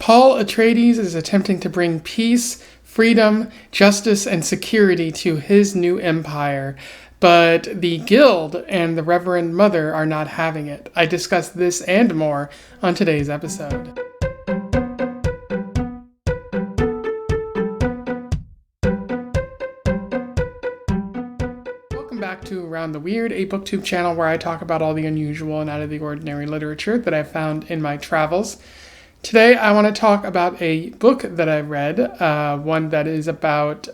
Paul Atreides is attempting to bring peace, freedom, justice, and security to his new empire, but the Guild and the Reverend Mother are not having it. I discuss this and more on today's episode. Welcome back to Around the Weird, a booktube channel where I talk about all the unusual and out of the ordinary literature that I've found in my travels. Today, I want to talk about a book that I read, one that is about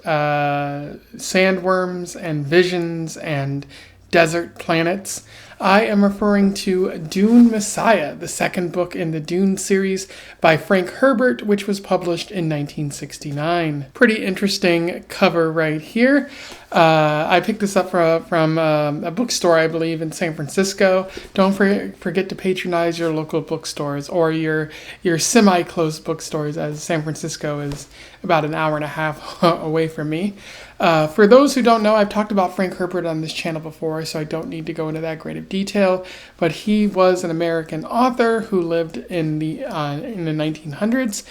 sandworms and visions and desert planets. I am referring to Dune Messiah, the second book in the Dune series by Frank Herbert, which was published in 1969. Pretty interesting cover right here. I picked this up from a bookstore, I believe, in San Francisco. Don't forget to patronize your local bookstores or your semi-close bookstores, as San Francisco is about an hour and a half away from me. For those who don't know, I've talked about Frank Herbert on this channel before, so I don't need to go into that great of detail. But he was an American author who lived in the 1900s.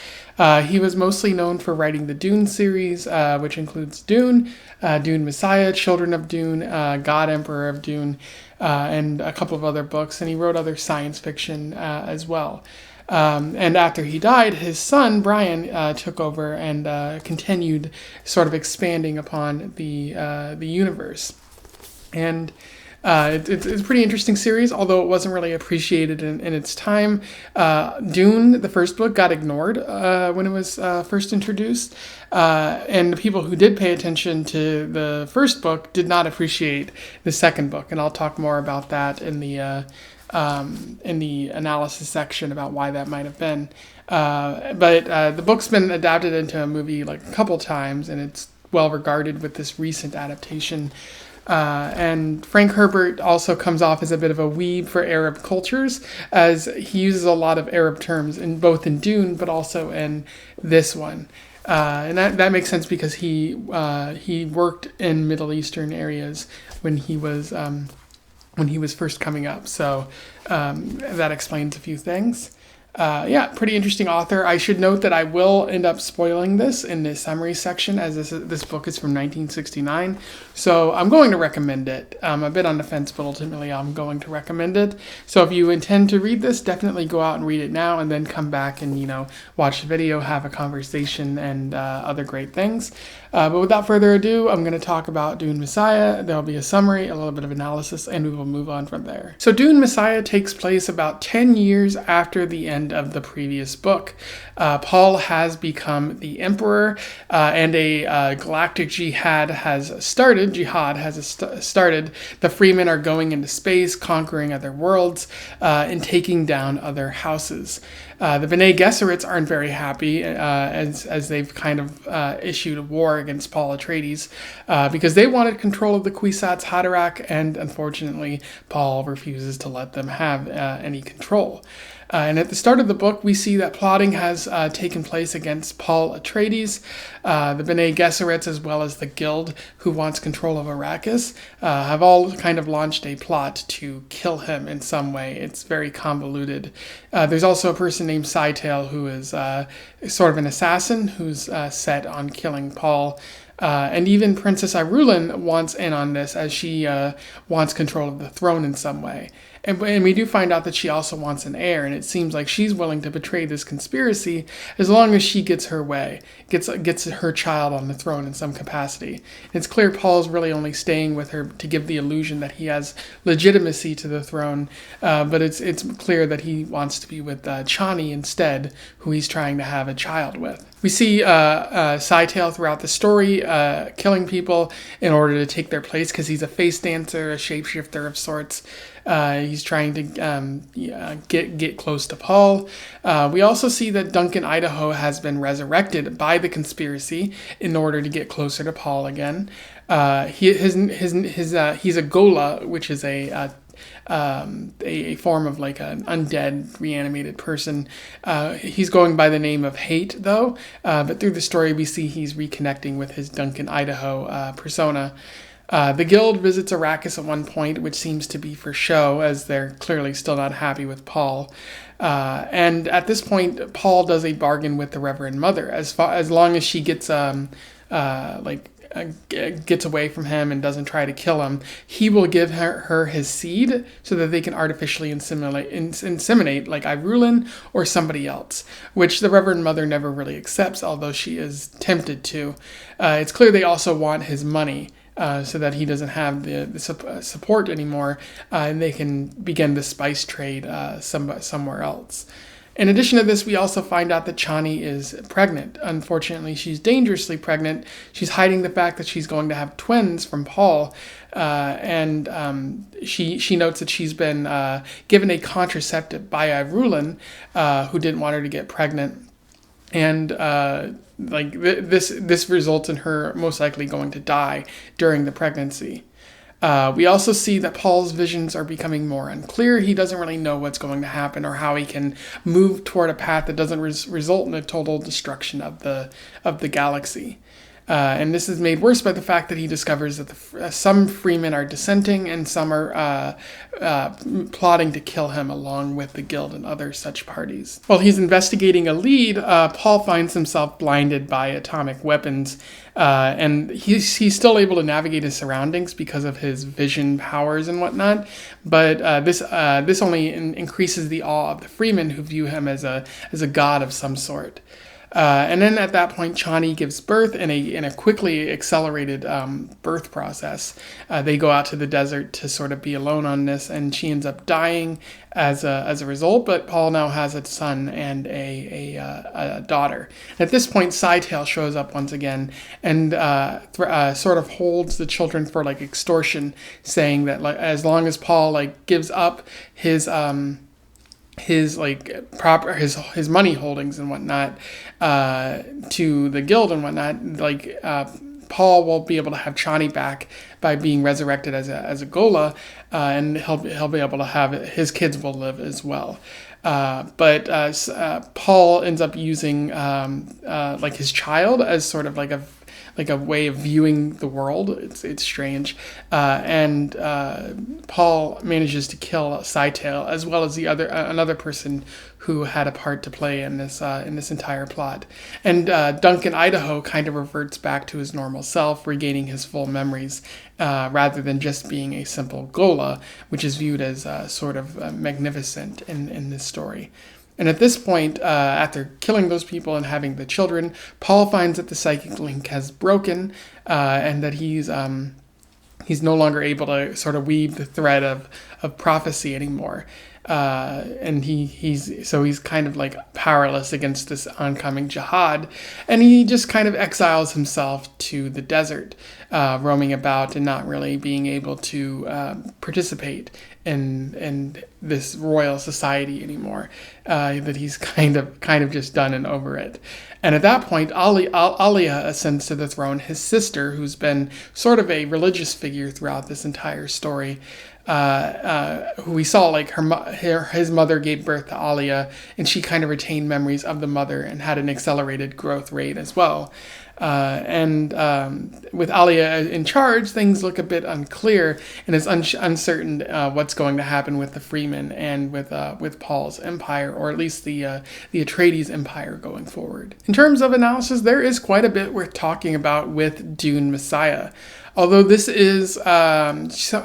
He was mostly known for writing the Dune series, which includes Dune, Dune Messiah, Children of Dune, God Emperor of Dune, and a couple of other books. And he wrote other science fiction as well. And after he died, his son, Brian, took over and continued sort of expanding upon the universe. And it's a pretty interesting series, although it wasn't really appreciated in its time. Dune, the first book, got ignored when it was first introduced. And the people who did pay attention to the first book did not appreciate the second book. And I'll talk more about that in the analysis section about why that might have been. But the book's been adapted into a movie like a couple times, and it's well regarded with this recent adaptation. And Frank Herbert also comes off as a bit of a weeb for Arab cultures, as he uses a lot of Arab terms in both in Dune, but also in this one. And that makes sense because he worked in Middle Eastern areas when he was first coming up. So that explains a few things. Pretty interesting author. I should note that I will end up spoiling this in the summary section, as this book is from 1969. So I'm going to recommend it. I'm a bit on the fence, but ultimately I'm going to recommend it. So if you intend to read this, definitely go out and read it now and then come back and, watch the video, have a conversation, and other great things. But without further ado, I'm going to talk about Dune Messiah. There'll be a summary, a little bit of analysis, and we will move on from there. So Dune Messiah takes place about 10 years after the end of the previous book. Paul has become the emperor, and a galactic jihad has started. The Fremen are going into space, conquering other worlds, and taking down other houses. The Bene Gesserits aren't very happy, as they've kind of issued a war against Paul Atreides, because they wanted control of the Kwisatz Haderach, and unfortunately, Paul refuses to let them have any control. And at the start of the book, we see that plotting has taken place against Paul Atreides. The Bene Gesserits, as well as the Guild, who wants control of Arrakis, have all kind of launched a plot to kill him in some way. It's very convoluted. There's also a person named Scytale, who is sort of an assassin who's set on killing Paul. And even Princess Irulan wants in on this, as she wants control of the throne in some way. And we do find out that she also wants an heir, and it seems like she's willing to betray this conspiracy as long as she gets her way, gets her child on the throne in some capacity. And it's clear Paul's really only staying with her to give the illusion that he has legitimacy to the throne, but it's clear that he wants to be with Chani instead, who he's trying to have a child with. We see Scytale throughout the story killing people in order to take their place, because he's a face dancer, a shapeshifter of sorts. He's trying to get close to Paul. We also see that Duncan Idaho has been resurrected by the conspiracy in order to get closer to Paul again. He's a Gola, which is a form of like an undead reanimated person. He's going by the name of Hate, though, but through the story we see he's reconnecting with his Duncan Idaho persona. The guild visits Arrakis at one point, which seems to be for show, as they're clearly still not happy with Paul. And at this point, Paul does a bargain with the Reverend Mother. As long as she gets gets away from him and doesn't try to kill him, he will give her his seed so that they can artificially inseminate like Irulan or somebody else, which the Reverend Mother never really accepts, although she is tempted to. It's clear they also want his money. So that he doesn't have the support anymore, and they can begin the spice trade somewhere else. In addition to this, we also find out that Chani is pregnant. Unfortunately, she's dangerously pregnant. She's hiding the fact that she's going to have twins from Paul, and she notes that she's been given a contraceptive by Irulan, who didn't want her to get pregnant. And this results in her most likely going to die during the pregnancy. We also see that Paul's visions are becoming more unclear. He doesn't really know what's going to happen or how he can move toward a path that doesn't result in a total destruction of the galaxy. And this is made worse by the fact that he discovers that some Fremen are dissenting and some are plotting to kill him along with the guild and other such parties. While he's investigating a lead, Paul finds himself blinded by atomic weapons, and he's still able to navigate his surroundings because of his vision powers and whatnot. But this only increases the awe of the Fremen, who view him as a god of some sort. And then at that point, Chani gives birth in a quickly accelerated birth process. They go out to the desert to sort of be alone on this, and she ends up dying as a result. But Paul now has a son and a daughter. At this point, Scytale shows up once again and sort of holds the children for like extortion, saying that like as long as Paul like gives up his money holdings and whatnot to the guild and whatnot, Paul will be able to have Chani back by being resurrected as a Gola, and he'll be able to have it. His kids will live as well. But Paul ends up using his child as sort of like a way of viewing the world. It's strange, and Paul manages to kill Scytale as well as another person who had a part to play in this entire plot. And Duncan Idaho kind of reverts back to his normal self, regaining his full memories, rather than just being a simple Gola, which is viewed as sort of magnificent in this story. And at this point, after killing those people and having the children, Paul finds that the psychic link has broken, and that he's no longer able to sort of weave the thread of prophecy anymore. And he's kind of like powerless against this oncoming jihad, and he just kind of exiles himself to the desert, roaming about and not really being able to participate in this royal society anymore. That he's kind of just done and over it. And at that point, Alia ascends to the throne. His sister, who's been sort of a religious figure throughout this entire story, who we saw like his mother gave birth to Alia, and she kind of retained memories of the mother and had an accelerated growth rate as well. And with Alia in charge, things look a bit unclear, and it's uncertain what's going to happen with the Fremen and with Paul's empire, or at least the Atreides empire going forward. In terms of analysis, there is quite a bit worth talking about with Dune Messiah. Although this is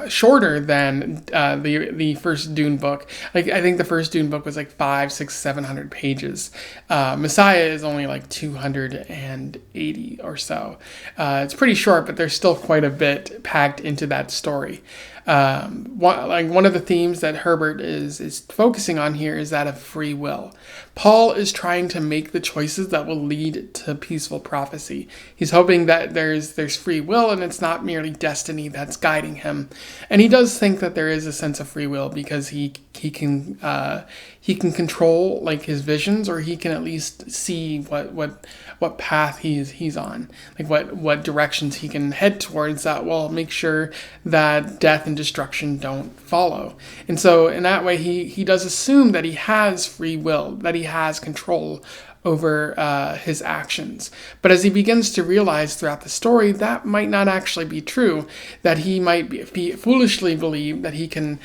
shorter than the first Dune book. Like I think the first Dune book was like 500, 600, 700 pages. Messiah is only like 280 or so. It's pretty short, but there's still quite a bit packed into that story. One of the themes that Herbert is focusing on here is that of free will. Paul is trying to make the choices that will lead to peaceful prophecy. He's hoping that there's free will and it's not merely destiny that's guiding him. And he does think that there is a sense of free will because he can control like his visions, or he can at least see what path he's on, like what directions he can head towards that will make sure that death and destruction don't follow. And so in that way, he does assume that he has free will, that he has control over his actions. But as he begins to realize throughout the story, that might not actually be true, that he might be foolishly believe that he can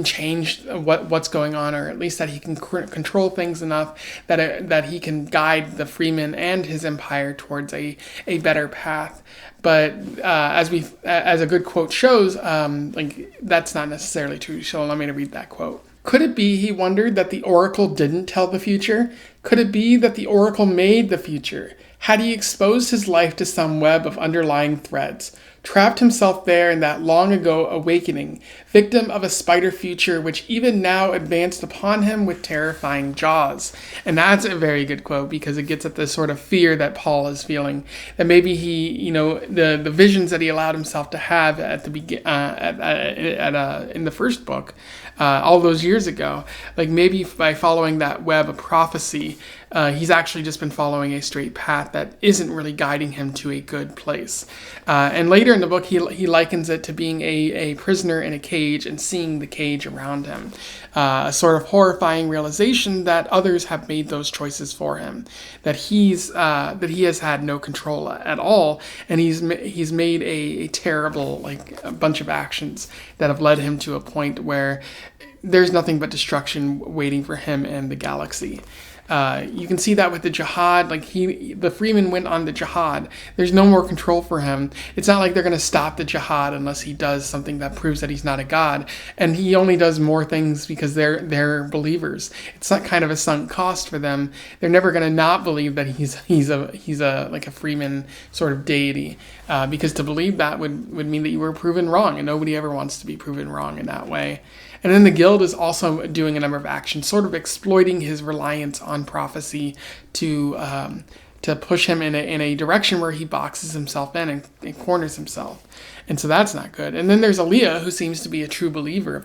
change what's going on, or at least that he can control things enough that he can guide the Fremen and his empire towards a better path. But as a good quote shows, that's not necessarily true. So allow me to read that quote. Could it be, he wondered, that the oracle didn't tell the future? Could it be that the oracle made the future? Had he exposed his life to some web of underlying threads, trapped himself there in that long-ago awakening, victim of a spider future which even now advanced upon him with terrifying jaws? And that's a very good quote, because it gets at the sort of fear that Paul is feeling, that maybe he, the visions that he allowed himself to have at the in the first book, all those years ago, like maybe by following that web of prophecy, he's actually just been following a straight path that isn't really guiding him to a good place. And later in the book, he likens it to being a prisoner in a cage and seeing the cage around him. A sort of horrifying realization that others have made those choices for him, that he has had no control at all, and he's made a terrible, a bunch of actions that have led him to a point where there's nothing but destruction waiting for him and the galaxy. You can see that with the jihad. The Fremen went on the jihad. There's no more control for him. It's not like they're going to stop the jihad unless he does something that proves that he's not a god. And he only does more things because they're believers. It's not kind of a sunk cost for them. They're never going to not believe that he's a Fremen sort of deity, because to believe that would mean that you were proven wrong, and nobody ever wants to be proven wrong in that way. And then the Guild is also doing a number of actions, sort of exploiting his reliance on prophecy to push him in a direction where he boxes himself in and corners himself. And so that's not good. And then there's Aaliyah, who seems to be a true believer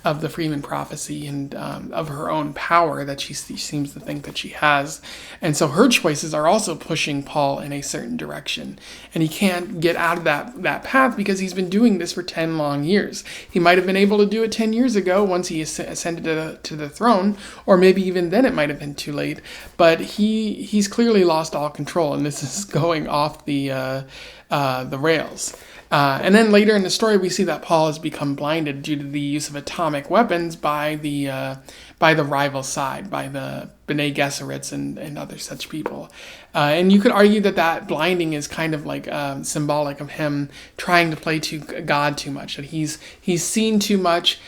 of the Fremen prophecy and of her own power that she seems to think that she has. And so her choices are also pushing Paul in a certain direction. And he can't get out of that path because he's been doing this for 10 long years. He might have been able to do it 10 years ago once he ascended to the throne, or maybe even then it might have been too late. But he's clearly lost all control, and this is going off the rails. And then later in the story, we see that Paul has become blinded due to the use of atomic weapons by the rival side, by the Bene Gesserits and other such people. And you could argue that blinding is kind of symbolic of him trying to play to God too much, that he's seen too much.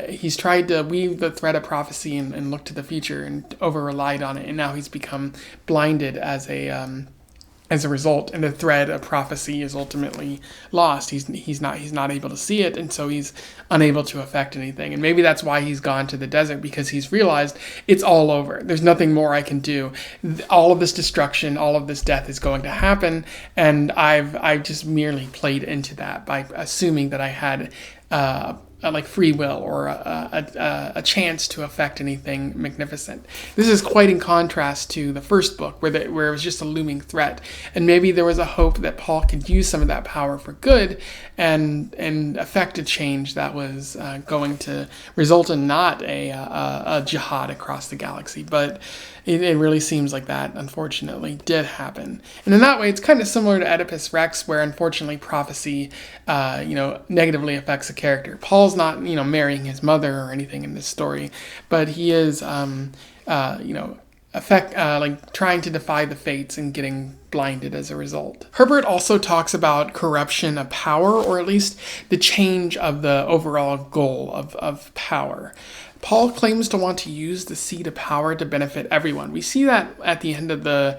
He's tried to weave the thread of prophecy and look to the future and over-relied on it, and now he's become blinded as a result, and the thread of prophecy is ultimately lost. He's not able to see it, and so he's unable to affect anything. And maybe that's why he's gone to the desert, because he's realized it's all over. There's nothing more I can do. All of this destruction, all of this death is going to happen, and I've just merely played into that by assuming that I had free will or a chance to affect anything magnificent. This is quite in contrast to the first book, where it was just a looming threat, and maybe there was a hope that Paul could use some of that power for good and affect a change that was going to result in not a jihad across the galaxy. But it really seems like that, unfortunately, did happen. And in that way, it's kind of similar to Oedipus Rex, where unfortunately prophecy, negatively affects a character. Paul's not, marrying his mother or anything in this story, but he is, trying to defy the fates and getting blinded as a result. Herbert also talks about corruption of power, or at least the change of the overall goal of power. Paul claims to want to use the seat of power to benefit everyone. We see that at the end of the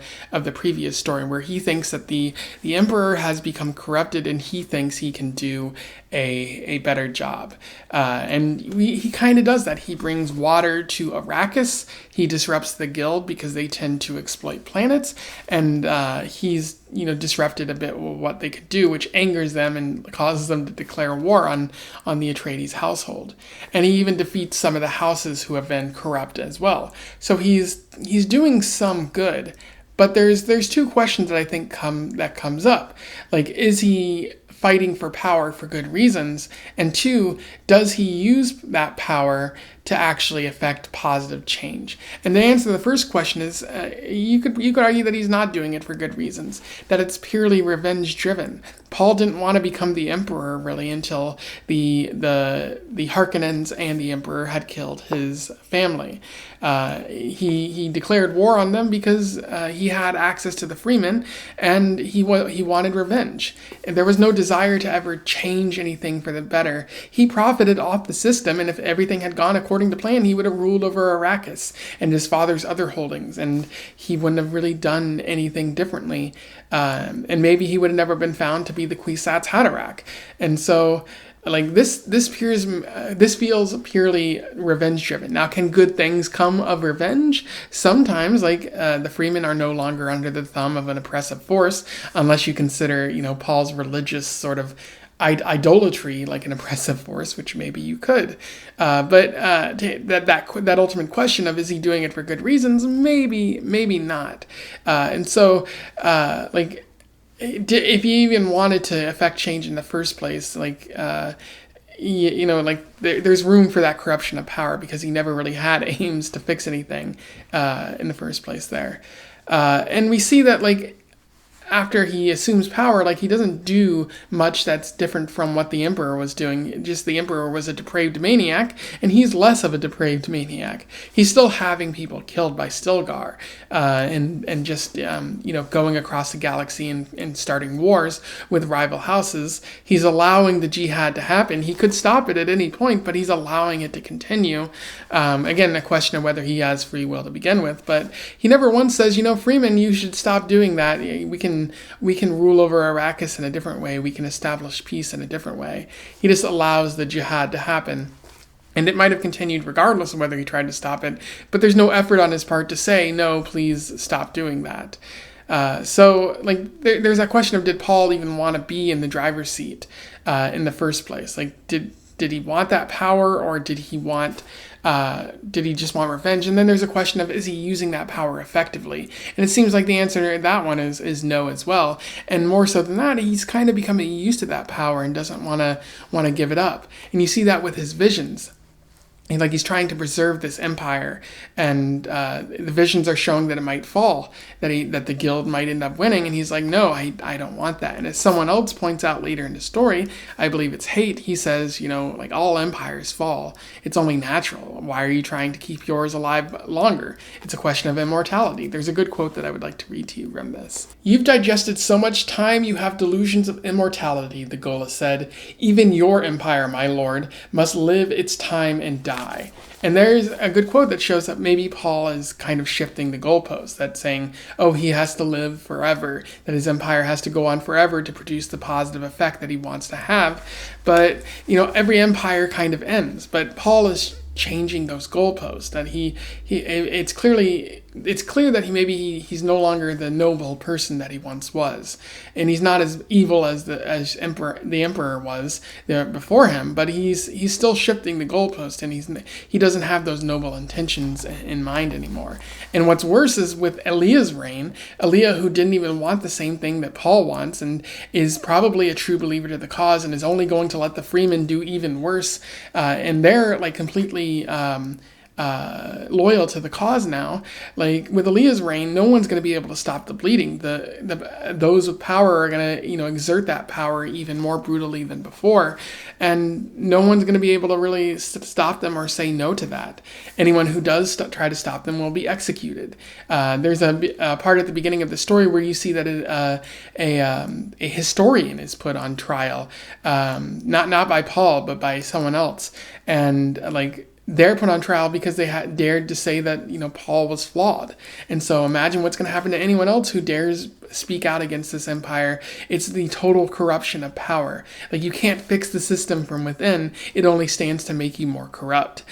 previous story, where he thinks that the emperor has become corrupted and he thinks he can do a better job. And he kind of does that. He brings water to Arrakis. He disrupts the guild because they tend to exploit planets, and he's disrupted a bit what they could do, which angers them and causes them to declare war on the Atreides household. And he even defeats some of the houses who have been corrupt as well. So he's doing some good, but there's two questions that I think comes up. Is he fighting for power for good reasons? And two, does he use that power to actually affect positive change? And the answer to the first question is you could argue that he's not doing it for good reasons, that it's purely revenge driven. Paul didn't want to become the emperor really until the Harkonnens and the emperor had killed his family. He declared war on them because he had access to the Fremen, and he wanted revenge. And there was no desire to ever change anything for the better. He profited off the system, and if everything had gone according to plan, he would have ruled over Arrakis and his father's other holdings, and he wouldn't have really done anything differently. And maybe he would have never been found to be the Kwisatz Haderach. And so, like, this feels purely revenge driven. Now, can good things come of revenge? Sometimes, like the Fremen are no longer under the thumb of an oppressive force, unless you consider, Paul's religious sort of idolatry like an oppressive force, which maybe you could. But that ultimate question of, is he doing it for good reasons? Maybe not. And so, if he even wanted to affect change in the first place, there's room for that corruption of power, because he never really had aims to fix anything in the first place there. And we see that, after he assumes power, he doesn't do much that's different from what the Emperor was doing. Just the Emperor was a depraved maniac, and he's less of a depraved maniac. He's still having people killed by Stilgar, and just, going across the galaxy and starting wars with rival houses. He's allowing the jihad to happen. He could stop it at any point, but he's allowing it to continue. Again, a question of whether he has free will to begin with, but he never once says, Freeman, you should stop doing that. We can rule over Arrakis in a different way. We can establish peace in a different way. He just allows the jihad to happen. And it might have continued regardless of whether he tried to stop it, but there's no effort on his part to say, no, please stop doing that. There's that question of, did Paul even want to be in the driver's seat in the first place? Did he want that power, or did he just want revenge? And then there's a question of, is he using that power effectively? And it seems like the answer to that one is no as well. And more so than that, he's kind of becoming used to that power and doesn't want to give it up. And you see that with his visions. He's trying to preserve this empire, and the visions are showing that it might fall, that the guild might end up winning, and he's like, no, I don't want that. And as someone else points out later in the story, I believe it's Hate, he says, all empires fall. It's only natural. Why are you trying to keep yours alive longer? It's a question of immortality. There's a good quote that I would like to read to you from this. You've digested so much time, you have delusions of immortality, the Ghola said. Even your empire, my lord, must live its time and die. And there's a good quote that shows that maybe Paul is kind of shifting the goalposts, that's saying, he has to live forever, that his empire has to go on forever to produce the positive effect that he wants to have. But, every empire kind of ends. But Paul is changing those goalposts, that it's clear that he's no longer the noble person that he once was, and he's not as evil as the emperor was there before him, but he's still shifting the goalpost, and he doesn't have those noble intentions in mind anymore. And what's worse is with Eliah's reign, Eliah, who didn't even want the same thing that Paul wants, and is probably a true believer to the cause, and is only going to let the Fremen do even worse, and they're completely loyal to the cause now. With Eliah's reign, no one's going to be able to stop the bleeding. Those with power are going to exert that power even more brutally than before, and no one's going to be able to really stop them or say no to that. Anyone who does try to stop them will be executed. There's a part at the beginning of the story where you see that a historian is put on trial, not by Paul but by someone else, and they're put on trial because they dared to say that, Paul was flawed. And so imagine what's going to happen to anyone else who dares speak out against this empire. It's the total corruption of power. You can't fix the system from within. It only stands to make you more corrupt.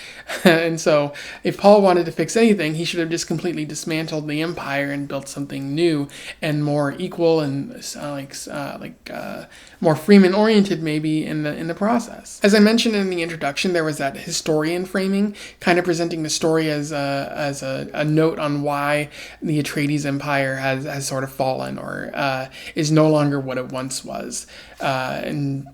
And so if Paul wanted to fix anything, he should have just completely dismantled the empire and built something new and more equal and more Fremen oriented maybe in the process. As I mentioned in the introduction, there was that historian framing, kind of presenting the story as a note on why the Atreides empire has sort of fallen, or is no longer what it once was. And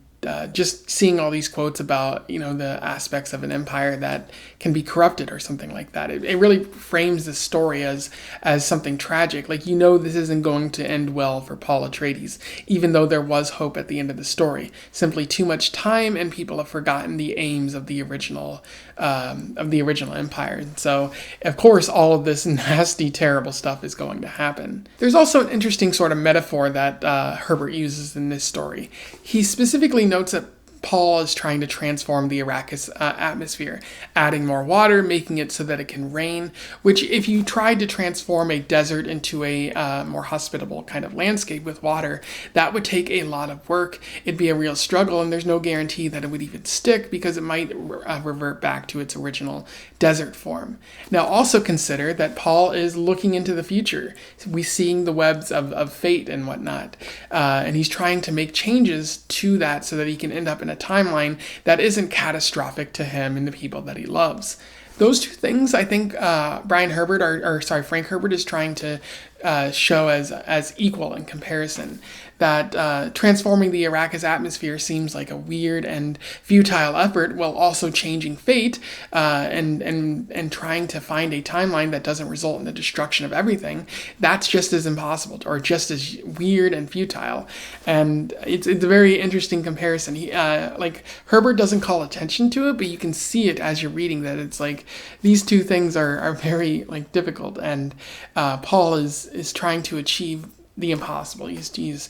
just seeing all these quotes about, the aspects of an empire that can be corrupted or something like that. It really frames the story as something tragic. Like, this isn't going to end well for Paul Atreides, even though there was hope at the end of the story. Simply too much time, and people have forgotten the aims of the original empire. And so, of course, all of this nasty, terrible stuff is going to happen. There's also an interesting sort of metaphor that Herbert uses in this story. He specifically notes that Paul is trying to transform the Arrakis atmosphere, adding more water, making it so that it can rain, which if you tried to transform a desert into a more hospitable kind of landscape with water, that would take a lot of work. It'd be a real struggle, and there's no guarantee that it would even stick because it might revert back to its original desert form. Now, also consider that Paul is looking into the future. We're seeing the webs of fate and whatnot, and he's trying to make changes to that so that he can end up in a timeline that isn't catastrophic to him and the people that he loves. Those two things, I think, Frank Herbert is trying to show as equal in comparison. That transforming the Arrakis atmosphere seems like a weird and futile effort, while also changing fate and trying to find a timeline that doesn't result in the destruction of everything. That's just as impossible, or just as weird and futile. And it's a very interesting comparison. Herbert doesn't call attention to it, but you can see it as you're reading that it's like these two things are very difficult, and Paul is trying to achieve the impossible. He's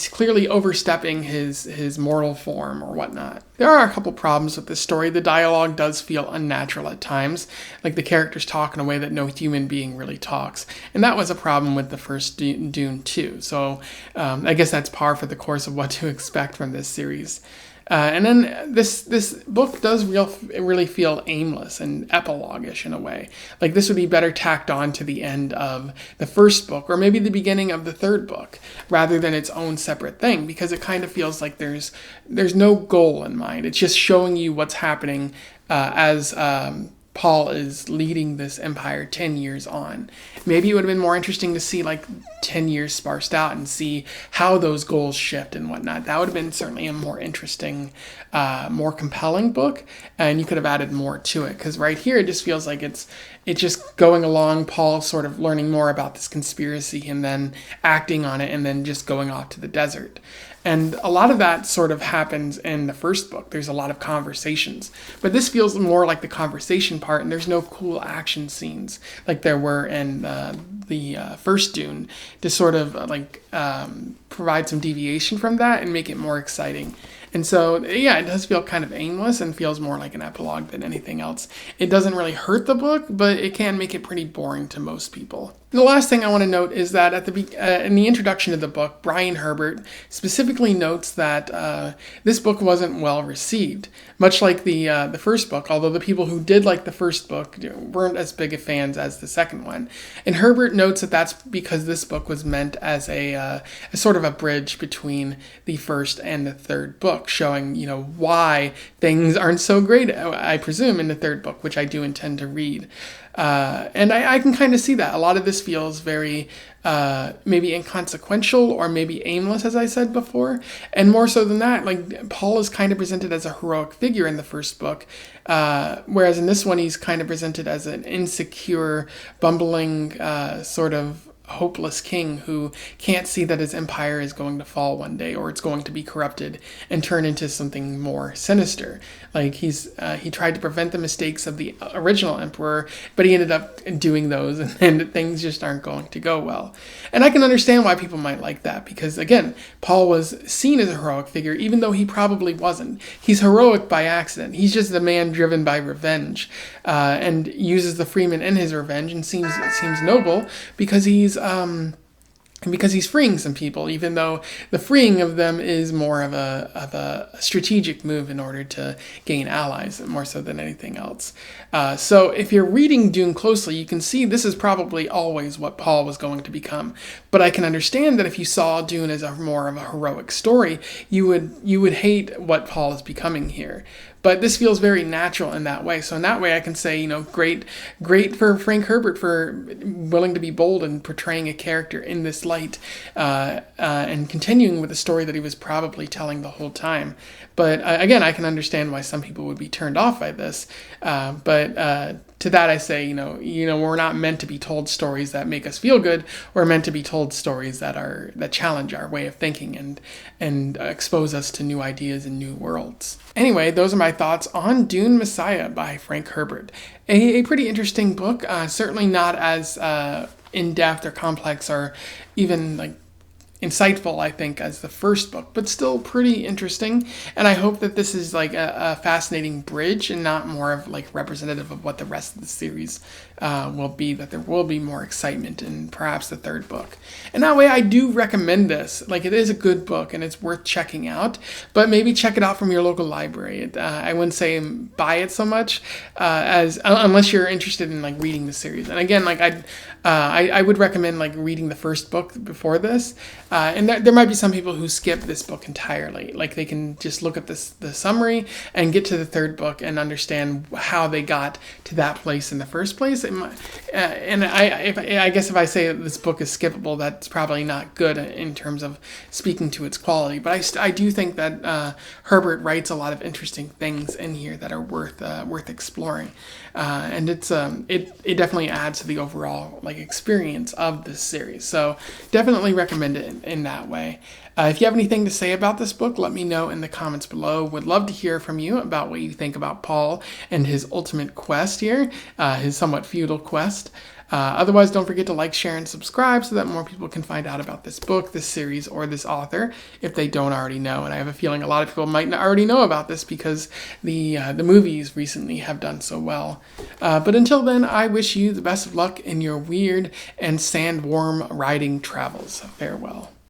clearly overstepping his mortal form or whatnot. There are a couple problems with this story. The dialogue does feel unnatural at times, like the characters talk in a way that no human being really talks, and that was a problem with the first Dune too. So I guess that's par for the course of what to expect from this series. And then this book does really feel aimless and epilogue-ish in a way. Like, this would be better tacked on to the end of the first book, or maybe the beginning of the third book, rather than its own separate thing, because it kind of feels like there's no goal in mind. It's just showing you what's happening as Paul is leading this empire 10 years on. Maybe it would have been more interesting to see 10 years sparsed out and see how those goals shift and whatnot. That would have been certainly a more interesting, more compelling book, and you could have added more to it, because right here it just feels like it's just going along, Paul sort of learning more about this conspiracy and then acting on it and then just going off to the desert. And a lot of that sort of happens in the first book. There's a lot of conversations. But this feels more like the conversation part, and there's no cool action scenes like there were in the first Dune to sort of provide some deviation from that and make it more exciting. And so, yeah, it does feel kind of aimless and feels more like an epilogue than anything else. It doesn't really hurt the book, but it can make it pretty boring to most people. And the last thing I want to note is that in the introduction to the book, Frank Herbert specifically notes that this book wasn't well received, much like the first book, although the people who did like the first book weren't as big of fans as the second one. And Herbert notes that that's because this book was meant as a sort of a bridge between the first and the third book, showing why things aren't so great, I presume, in the third book, which I do intend to read. And I can kind of see that. A lot of this feels very maybe inconsequential or maybe aimless, as I said before. And more so than that, Paul is kind of presented as a heroic figure in the first book, whereas in this one he's kind of presented as an insecure, bumbling sort of hopeless king who can't see that his empire is going to fall one day, or it's going to be corrupted and turn into something more sinister. He tried to prevent the mistakes of the original emperor, but he ended up doing those, and things just aren't going to go well. And I can understand why people might like that, because again, Paul was seen as a heroic figure, even though he probably wasn't. He's heroic by accident. He's just a man driven by revenge, and uses the Fremen in his revenge, and seems noble because he's freeing some people, even though the freeing of them is more of a strategic move in order to gain allies, more so than anything else. So if you're reading Dune closely, you can see this is probably always what Paul was going to become. But I can understand that if you saw Dune as more of a heroic story, you would hate what Paul is becoming here. but this feels very natural in that way. So in that way, I can say, great for Frank Herbert for willing to be bold and portraying a character in this light, and continuing with the story that he was probably telling the whole time. But again, I can understand why some people would be turned off by this. But to that I say, we're not meant to be told stories that make us feel good. We're meant to be told stories that challenge our way of thinking and expose us to new ideas and new worlds. Anyway, those are my thoughts on Dune Messiah by Frank Herbert. A pretty interesting book, certainly not as in-depth or complex or even insightful, I think, as the first book, but still pretty interesting. And I hope that this is a fascinating bridge and not more of representative of what the rest of the series will be, that there will be more excitement in perhaps the third book. And that way I do recommend this. It is a good book and it's worth checking out, but maybe check it out from your local library. I wouldn't say buy it so much as unless you're interested in reading the series. And again, I would recommend reading the first book before this. And there might be some people who skip this book entirely. They can just look at the summary and get to the third book and understand how they got to that place in the first place. And I guess if I say that this book is skippable, that's probably not good in terms of speaking to its quality. But I do think that Herbert writes a lot of interesting things in here that are worth exploring. And it definitely adds to the overall experience of this series. So definitely recommend it in that way. If you have anything to say about this book, let me know in the comments below. Would love to hear from you about what you think about Paul and his ultimate quest here, his somewhat futile quest. Otherwise, don't forget to like, share, and subscribe so that more people can find out about this book, this series, or this author if they don't already know. And I have a feeling a lot of people might not already know about this because the movies recently have done so well. But until then, I wish you the best of luck in your weird and sandworm riding travels. Farewell.